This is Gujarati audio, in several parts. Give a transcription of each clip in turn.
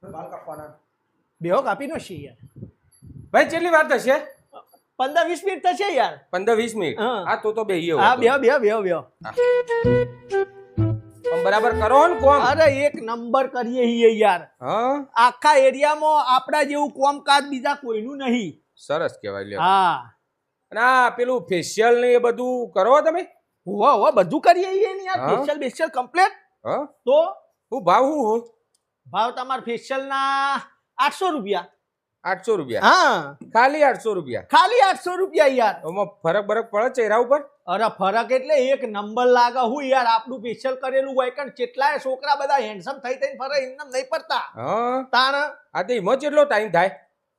બાલ કાપવાના બેહો કાપી નો છે યાર. ભાઈ કેટલી વાર થશે? 15-20 મિનિટ થશે યાર. 15-20 મિનિટ. હા. હા તો બેહીએ. હા બેહો બેહો બેહો બેહો. પણ બરાબર કરો ને કોમ. અરે એક નંબર કરીએ છીએ યાર. હા આખા એરિયામાં આપડા જેવું કોમકાજ બીજા કોઈનું નહીં. સરસ કહેવાય લ્યો. હા અને આ પેલું ફેશિયલ ને એ બધું કરો તમે? હોવા બધું કરીએ છીએ ને યાર. હા. Facial complete. હા તો હું ભાવ હું ભાવ તમારા ફેશિયલ ના 800 રૂપિયા. 800 રૂપિયા. હા ખાલી 800 રૂપિયા. ખાલી 800 રૂપિયા યાર. એમાં ફરક પડે ચહેરા ઉપર? અરે ફરક એટલે એક નંબર લાગે. હું યાર આપણું ફેશિયલ કરેલું હોય કારણ કેટલાય છોકરા બધા હેન્ડસમ થઈ થઈને ફરે એમને નહીં પડતા. હા તાણ આ તો એમાં કેટલો ટાઈમ થાય?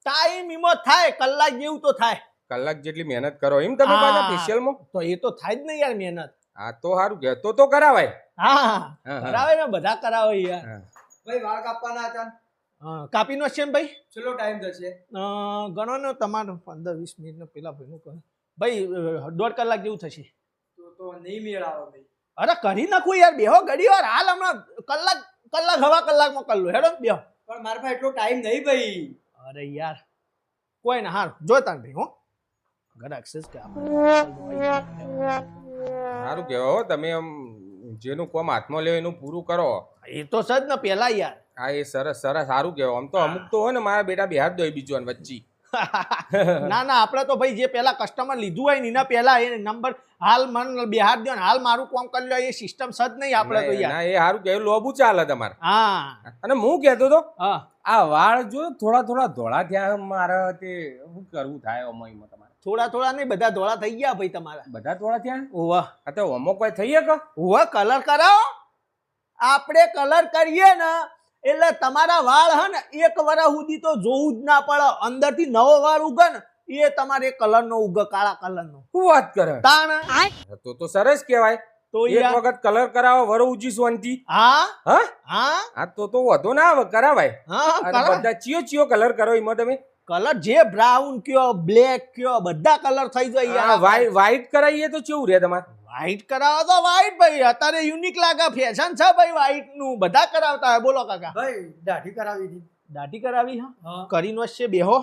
ટાઈમ ઈમો થાય કલાક જેવું તો થાય. કલાક જેટલી મહેનત કરો એમ તમે હા. પાછા ફેશિયલમાં? તો એ તો થાય જ નહીં યાર મહેનત. હા તો સારું કે તો કરાવાય. હા હા, હા. કરાવે ને બધા કરાવે યાર. હા. ભાઈ વાળ કાપવાના હતા હા કાપી નો છે ને ભાઈ. કેટલો ટાઈમ થશે? ગણો ને તમારે 15-20 મિનિટ પેલા ભાઈનું કહે ભાઈ 1.5 કલાક જેવું થશે. તો નહીં મેળ આવે ભાઈ. અરે કરી નાખું યાર. બેહો ઘડી વાર હાલ હમણાં કલાક હવા કલાકમાં કરી લો. હેડો બેહો. પણ મારા પાસે એટલો ટાઈમ નહીં ભાઈ. અરે યાર કોઈ ના હાર જોતા ને ભાઈ હો ઘર એક્સેસ કે સારું કહેવાય હો તમે આમ જેનું કોમ હાથમાં લ્યો એનું પૂરું કરો. એ તો સજ ને પેલા યાર. હા એ સરસ સારું કહેવાય. આમ તો અમુક તો હોય ને મારા બેટા બિહાર દો બીજો વચ્ચે. ના આપણે તો ભાઈ જે પેલા કસ્ટમર લીધું હોય ને એના પેલા એ નંબર હાલ મન બિહાર દો ને હાલ મારું કામ કરી લો. એ સિસ્ટમ સજ નહીં આપણે તો યાર. ના એ સારું કહેવાય. લોબુ ચાલે તમારે. હા અને હું કહેતો તો હા આ વાળ જો થોડા ધોળા થયા મારે તે શું કરવું થાય અમયમાં તમારે? થોડા નહીં બધા ધોળા થઈ ગયા ભાઈ તમારા. બધા ધોળા થયા? ઓવા આ તો અમો કોઈ થઈ કે ઓવા કલર કરાવો. આપણે કલર કરીએ ને એટલે તમારા વાળ હે ને 1 વર્ષ સુધી તો જોવું જ ના પડે. અંદરથી નવો વાળ ઉગે ને એ તમારે કલર નો ઉગે કાળા કલર નો. શું વાત કરે? તાણ તો સરસ કહેવાય. તો એક યાર વખત કલર કરાવો વરો ઉજી સોનથી. હા હા હા હા તો વધુ ના આવે કરાવાય. હા અને કલર બધા ચિયો કલર કરો એમાં તમે? કલર જે બ્રાઉન કયો બ્લેક કયો બધા કલર થઈ જાય યાર. વ્હાઈટ કરાવીએ તો કેવું રે તમારે? વ્હાઈટ કરાવો તો વ્હાઈટ ભાઈ અત્યારે યુનિક લાગે. ફેશન છે ભાઈ વ્હાઈટ નું. બધા કરાવતા હોય. બોલો કાકા. ભાઈ દાઢી કરાવી હતી. દાઢી કરાવી હા હા. કરીને છે બેહો.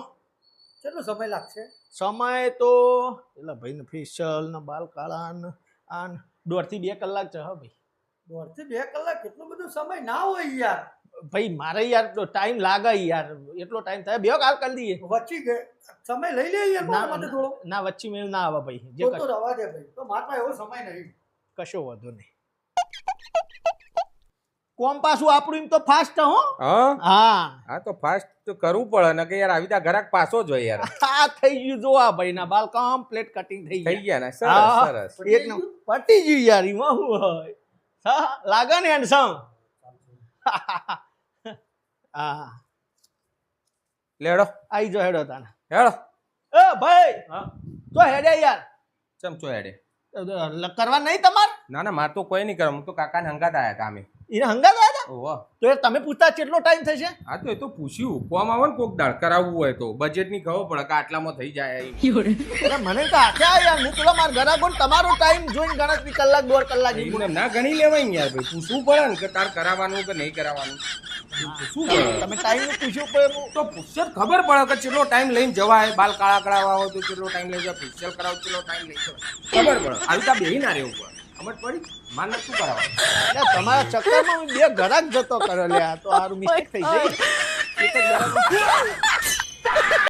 કેટલો સમય લાગશે? સમય તો એટલે ભાઈ ને ફેશિયલ ને બાલ કાળા ને આ 1.5 થી 2 કલાક છે હા ભાઈ. 1.5 થી 2 કલાક એટલો બધો સમય ના હોય યાર. ભાઈ મારે યાર તો ટાઈમ લાગે યાર. એટલો ટાઈમ થાય. બેહો કાલ કરી દઈએ. વચ્ચે સમય લઈ લે યાર મારા માટે થોડો. ના વચ્ચે મેળ ના આવે ભાઈ. જે તો રવા દે ભાઈ. તો મારા પાસે એવો સમય નહીં. કશો વાંધો નહીં. કોમ પાછું આપણું એમ તો ફાસ્ટ હો. હા હા તો ફાસ્ટ તો કરવું પડે ને કે યાર આવી રીતે ગ્રાહક પાછો જ હોય યાર. આ થઈ ગયું જોવા ભાઈ ના બાલ કમ્પ્લીટ કટિંગ થઈ થઈ ગયા. ગયા ને? હા, સરસ એક નંબર પટી ગયું યાર. એમાં શું હોય? હા લાગે ને હેન્ડસમ. હા લેડો આઈ જો હેડો તાને. હેડો. એ ભાઈ તો હેડે યાર. ચમચો હેડે. કરવા નહીં તમાર? ના માર તો કોઈ નહીં કરે. હું તો કાકાને હંગાત આયા હતા અમે. એને હંગાત આવ્યા હતા? ઓહો. તો એ તમે પૂછતા કેટલો ટાઈમ થશે? હા તો એ તો પૂછ્યું કોમ આવે ને કોક દાળ કરાવવું હોય તો બજેટ ની ખબર પડે કે આટલામાં થઈ જાય એમ. અરે મને તો આખ્યા યાર. હું પેલો મારા ઘરાકો તમારો ટાઈમ જોઈને ગણતરી કલાક 1.5 કલાક જેવું. એમને ના ગણી લેવાય ને યાર ભાઈ. પૂછવું પડે ને કે તાર કરાવવાનું કે નહીં કરાવવાનું. શું પડે? તમે ટાઈમ પૂછ્યું પણ તો પૂછશે ખબર પડે કે કેટલો ટાઈમ લઈને જવાય. બાલ કાળા કરાવવા હોય તો કેટલો ટાઈમ લઈ જાય. ફેશિયલ કરાવો કેટલો ટાઈમ લઈ જાય ખબર પડે. આવી રીતે બેહી ના રહેવું પડે. સમજ પડી? માનક શું કરાવવાનું? તમારા ચક્કરમાં હું 2 ઘરાક જતો કર્યો લે. આ તો સારું મિસ્ટેક થઈ ગઈ. એક જ ઘરાક